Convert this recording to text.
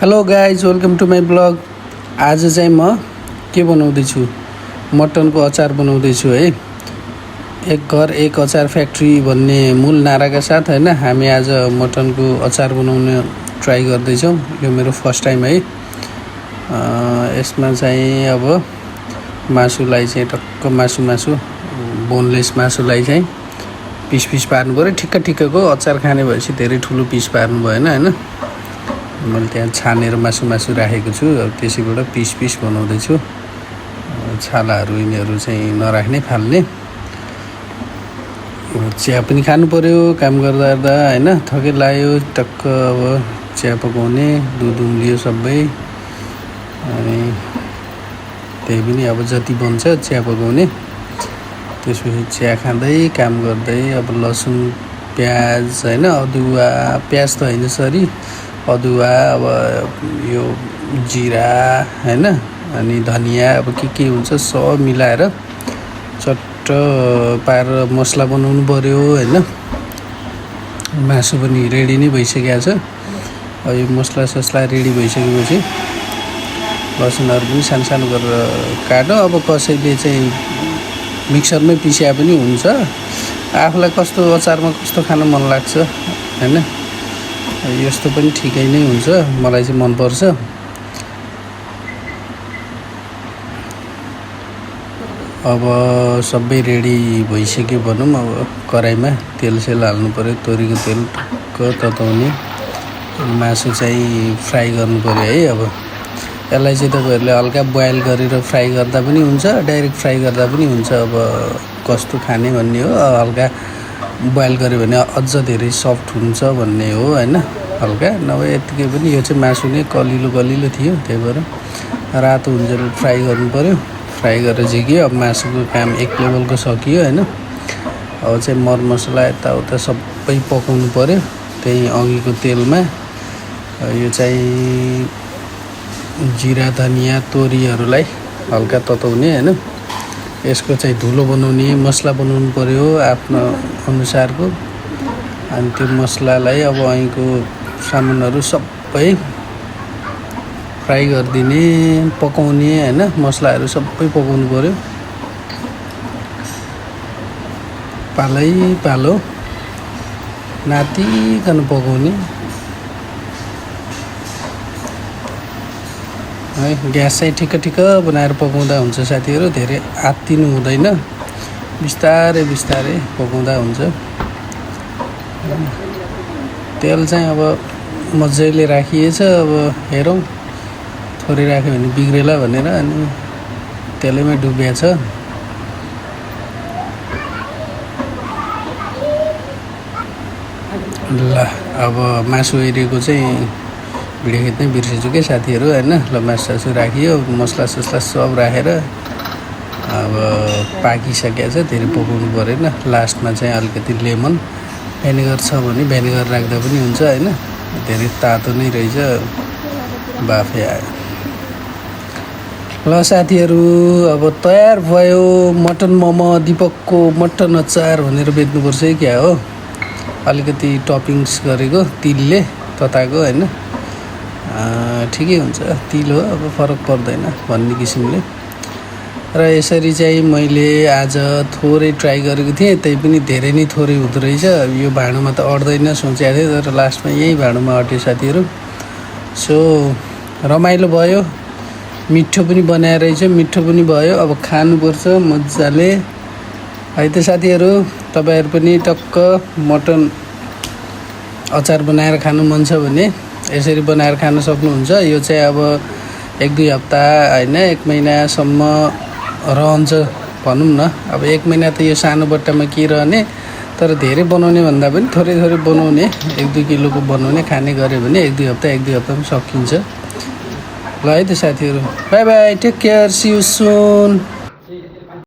Hello guys, welcome to my blog. आज चाहिँ म के बनाउँदैछु, मटनको अचार बनाउँदैछु है। एक घर एक अचार फ्याक्ट्री भन्ने मूल नाराका साथ होइन हामी आज मटनको अचार बनाउन ट्राई गर्दैछौँ। यो मेरो फर्स्ट टाइम है। यसमा चाहिँ अब मासुलाई चाहिँ टक्क मासु बोनलेस मासुलाई चाहिँ पिस पिस पार्नु पऱ्यो। ठिक्क ठिक्कको अचार खाने भएपछि धेरै ठुलो पिस पार्नु भएन होइन। मैले त्यहाँ छानेर मासु राखेको छु। अब त्यसैबाट पिस पिस बनाउँदैछु। छालाहरू यिनीहरू चाहिँ नराख्ने फाल्ने। चिया पनि खानु पर्यो काम गर्दा होइन। थकै लाग्यो टक्क। अब चिया पकाउने दुध उम्लियो सबै। अनि त्यही पनि अब जति बन्छ चिया पकाउने। त्यसपछि चिया खाँदै काम गर्दै अब लसुन प्याज होइन, अदुवा प्याज त होइन सरी अदुवा, अब यो जिरा होइन, अनि धनिया अब के हुन्छ सब मिलाएर चट्ट पारेर मसला बनाउनु पर्यो होइन। मासु पनि रेडी नै भइसकेको छ। अब यो मसला रेडी भइसकेपछि लसुनहरू पनि सानो गरेर काट्यो। अब कसैले चाहिँ मिक्सरमै पिस्या पनि हुन्छ। आफूलाई कस्तो अचारमा कस्तो खान मन लाग्छ होइन, यस्तो पनि ठिकै नै हुन्छ। मलाई चाहिँ मनपर्छ। अब सबै रेडी भइसक्यो भनौँ। अब कराईमा तेल हाल्नु पऱ्यो। तोरीको तेल टक्क तताउने। मासु चाहिँ फ्राई गर्नु पऱ्यो है। अब यसलाई चाहिँ तपाईँहरूले हल्का बोइल गरेर फ्राई गर्दा पनि हुन्छ, डाइरेक्ट फ्राई गर्दा पनि हुन्छ। अब कस्तो खाने भन्ने हो। हल्का बोइल गऱ्यो भने अझ धेरै सफ्ट हुन्छ भन्ने हो होइन। हल्का नभए यत्तिकै पनि यो चाहिँ मासु नै कलिलो थियो, त्यही भएर रातो हुन्छ फ्राई गर्नु पऱ्यो। फ्राई गरेर झिक्यो। अब मासुको काम एक लेभलको सकियो होइन। अब चाहिँ मरमसला यताउता सबै पकाउनु पऱ्यो त्यही अघिको तेलमा। यो चाहिँ जिरा धनिया तोरीहरूलाई हल्का तताउने होइन। यसको चाहिँ धुलो बनाउने, मसला बनाउनु पऱ्यो आफ्नो अनुसारको। अनि त्यो मसलालाई अब अहिलेको सामानहरू सबै फ्राई गरिदिने, पकाउने होइन। मसलाहरू सबै पकाउनु पऱ्यो पालो नातिकन पकाउने है। ग्यास चाहिँ ठिक्क बनाएर पकाउँदा हुन्छ साथीहरू। धेरै आत्तिनु हुँदैन, बिस्तारै पकाउँदा हुन्छ। तेल चाहिँ अब मजाले राखिएछ। अब हेरौँ थोरै राख्यो भने बिग्रेला भनेर अनि तेलैमा डुबिया छ। ल अब मासु एरिएको चाहिँ भिडियो खिच्नै बिर्सेछु क्या साथीहरू होइन। ल मासु राखियो, मसला सब राखेर अब पाकिसकेको छ। धेरै पकाउनु परेन। लास्टमा चाहिँ अलिकति लेमन भेनिगर छ भने भेनिगर राख्दा पनि हुन्छ होइन। धेरै तातो नै रहेछ, बाफे आयो। ल साथीहरू अब तयार भयो मटन मोमो। दिपकको मटन अचार भनेर बेच्नुपर्छ है क्या हो। अलिकति टपिङ्स गरेको तिलले तताएको होइन। ठिकै हुन्छ, तिल हो अब फरक पर्दैन भन्ने किसिमले। र यसरी चाहिँ मैले आज थोरै ट्राई गरेको थिएँ, त्यही पनि धेरै नै थोरै हुँदो रहेछ। यो भाँडोमा त अट्दैन सोचेको थिएँ, तर लास्टमा यही भाँडोमा अट्यो साथीहरू। सो रमाइलो भयो, मिठो पनि बनाएर रहेछ, मिठो पनि भयो। अब खानुपर्छ मजाले है त साथीहरू। तपाईँहरू पनि टक्क मटन अचार बनाएर खानु मन छ भने यसरी बनाएर खान सक्नुहुन्छ। यो चाहिँ अब 1-2 हप्ता होइन, 1 महिनासम्म रहन्छ भनौँ न। अब 1 महिना त यो सानो बट्टामा के रहने, तर धेरै बनाउने भन्दा पनि थोरै बनाउने, 1-2 किलोको बनाउने खाने गऱ्यो भने 1-2 हप्तामा सकिन्छ। ल है त साथीहरू, bye bye, take care, see you soon.